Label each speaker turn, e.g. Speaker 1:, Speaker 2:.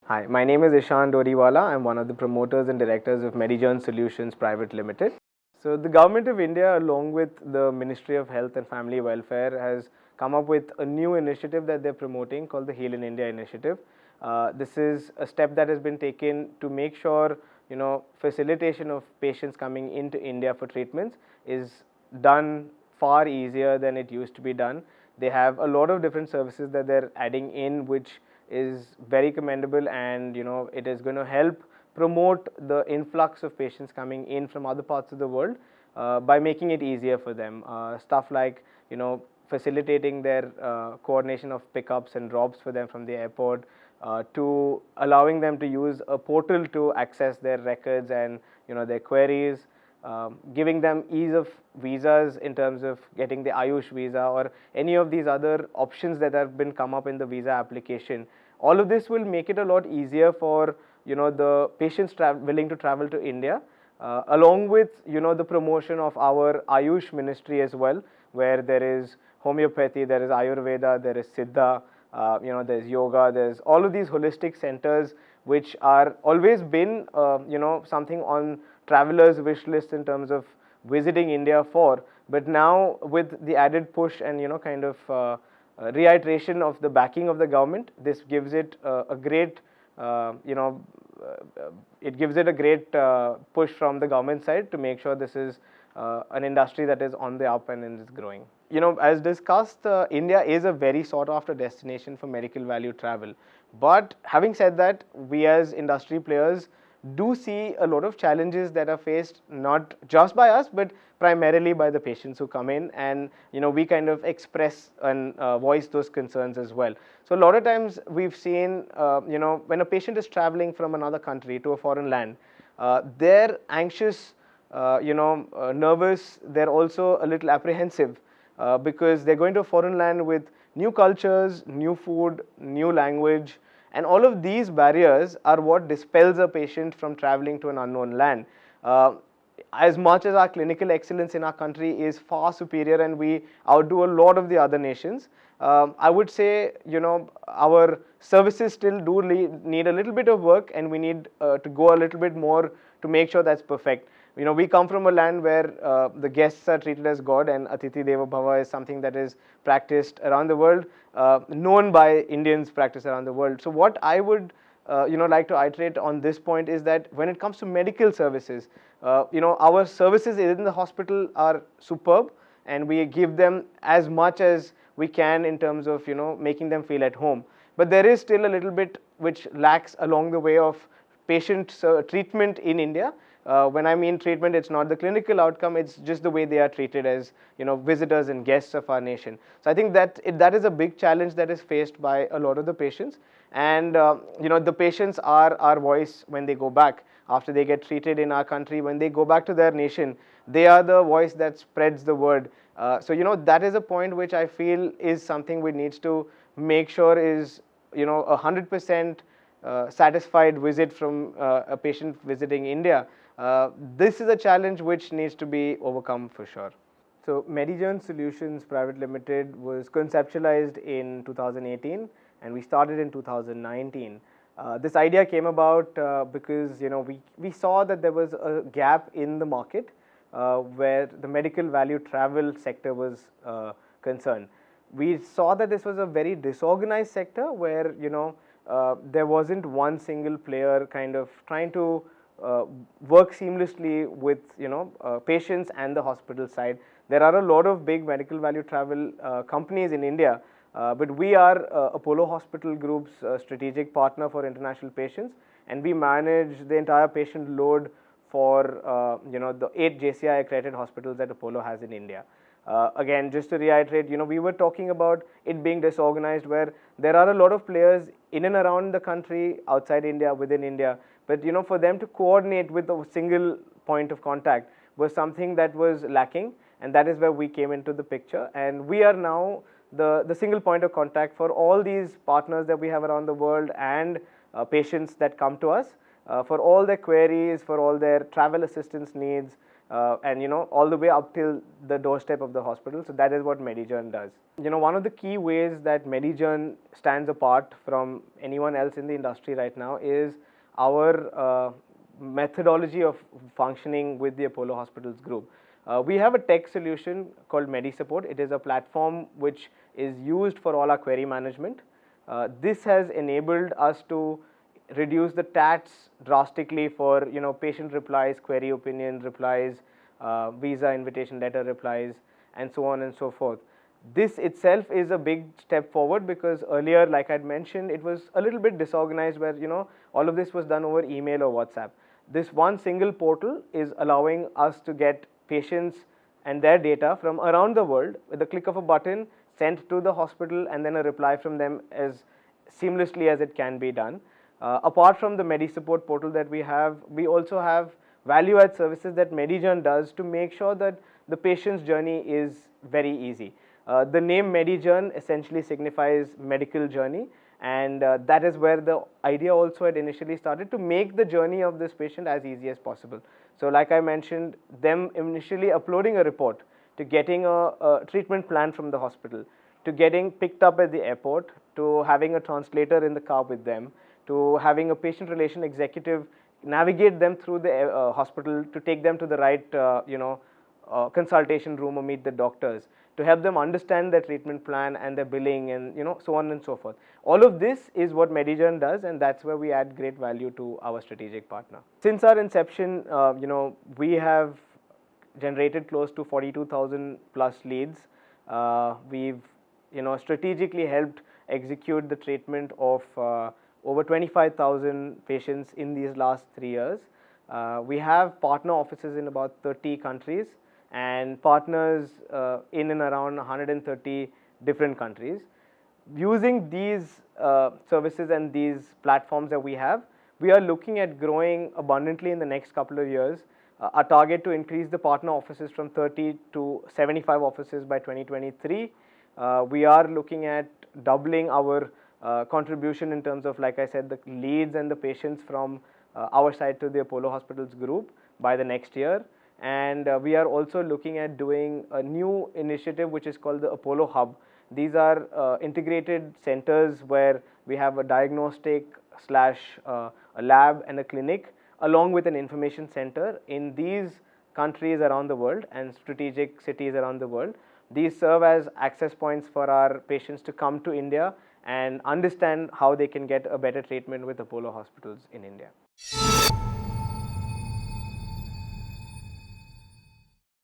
Speaker 1: Hi, my name is Ishaan Dodhiwala. I'm one of the promoters and directors of Medijourn Solutions Private Limited. So the Government of India, along with the Ministry of Health and Family Welfare, has come up with a new initiative that they're promoting called the Heal in India initiative. This is a step that has been taken to make sure facilitation of patients coming into India for treatments is done far easier than it used to be done. They have a lot of different services that they're adding in, which is very commendable, and it is going to help promote the influx of patients coming in from other parts of the world by making it easier for them. Stuff like facilitating their coordination of pickups and drops for them from the airport, to allowing them to use a portal to access their records and their queries, giving them ease of visas in terms of getting the Ayush visa or any of these other options that have been come up in the visa application. All of this will make it a lot easier for the patients willing to travel to India, along with the promotion of our Ayush ministry as well, where there is homeopathy, there is Ayurveda, there is Siddha, there's yoga, there's all of these holistic centers which are always been something on travelers' wish list in terms of visiting India for. But now with the added push and reiteration of the backing of the government, this gives it a great it gives it a great push from the government side to make sure this is an industry that is on the up and is growing. As discussed, India is a very sought after destination for medical value travel. But having said that, we as industry players do see a lot of challenges that are faced not just by us, but primarily by the patients who come in, and we kind of express and voice those concerns as well. So a lot of times we've seen when a patient is traveling from another country to a foreign land, they're anxious, nervous, they're also a little apprehensive, because they're going to a foreign land with new cultures, new food, new language, and all of these barriers are what dispels a patient from traveling to an unknown land. As much as our clinical excellence in our country is far superior and we outdo a lot of the other nations, I would say our services still do need a little bit of work, and we need to go a little bit more to make sure that's perfect. We come from a land where the guests are treated as God, and Atithi Deva Bhava is something that is practiced around the world, known by Indians, practiced around the world. So what I would like to iterate on this point is that when it comes to medical services, our services in the hospital are superb, and we give them as much as we can in terms of making them feel at home. But there is still a little bit which lacks along the way of patient treatment in India. When I mean treatment, it's not the clinical outcome, it's just the way they are treated as visitors and guests of our nation. So I think that that is a big challenge that is faced by a lot of the patients, and the patients are our voice when they go back after they get treated in our country. When they go back to their nation, they are the voice that spreads the word. So that is a point which I feel is something we needs to make sure is 100% satisfied visit from a patient visiting India. This is a challenge which needs to be overcome for sure. So Medijourn Solutions Private Limited was conceptualized in 2018, and we started in 2019. This idea came about because we saw that there was a gap in the market where the medical value travel sector was concerned. We saw that this was a very disorganized sector where there wasn't one single player kind of trying to work seamlessly with patients and the hospital side. There are a lot of big medical value travel companies in India, but we are Apollo Hospital Group's strategic partner for international patients, and we manage the entire patient load for the 8 JCI accredited hospitals that Apollo has in India. Again, just to reiterate, we were talking about it being disorganized, where there are a lot of players in and around the country, outside India, within India, but for them to coordinate with a single point of contact was something that was lacking, and that is where we came into the picture. And we are now the single point of contact for all these partners that we have around the world, and patients that come to us for all their queries, for all their travel assistance needs, and all the way up till the doorstep of the hospital. So that is what Medijourn does. One of the key ways that Medijourn stands apart from anyone else in the industry right now is our methodology of functioning with the Apollo Hospitals group. We have a tech solution called MediSupport. It is a platform which is used for all our query management. This has enabled us to reduce the TATs drastically for patient replies, query opinion replies, visa invitation letter replies, and so on and so forth. This itself is a big step forward, because earlier, like I'd mentioned, it was a little bit disorganized, where all of this was done over email or WhatsApp. This one single portal is allowing us to get patients and their data from around the world with the click of a button, sent to the hospital, and then a reply from them as seamlessly as it can be done. Apart from the MediSupport portal that we also have value-add services that Medijourn does to make sure that the patient's journey is very easy. The name Medijourn essentially signifies medical journey, and that is where the idea also had initially started, to make the journey of this patient as easy as possible. So like I mentioned, them initially uploading a report, to getting a treatment plan from the hospital, to getting picked up at the airport, to having a translator in the car with them, to having a patient relation executive navigate them through the hospital to take them to the right consultation room or meet the doctors, to help them understand their treatment plan and their billing, and so on and so forth. All of this is what Medijourn does, and that's where we add great value to our strategic partner. Since our inception, we have generated close to 42,000 plus leads. We've strategically helped execute the treatment of over 25,000 patients in these last 3 years. We have partner offices in about 30 countries, and partners in and around 130 different countries. Using these services and these platforms that we have, we are looking at growing abundantly in the next couple of years. Our target to increase the partner offices from 30 to 75 offices by 2023. We are looking at doubling our contribution in terms of, like I said, the leads and the patients from our side to the Apollo Hospitals group by the next year. And we are also looking at doing a new initiative which is called the Apollo Hub. These are integrated centers where we have a diagnostic / a lab and a clinic, along with an information center in these countries around the world and strategic cities around the world. These serve as access points for our patients to come to India and understand how they can get a better treatment with Apollo Hospitals in India.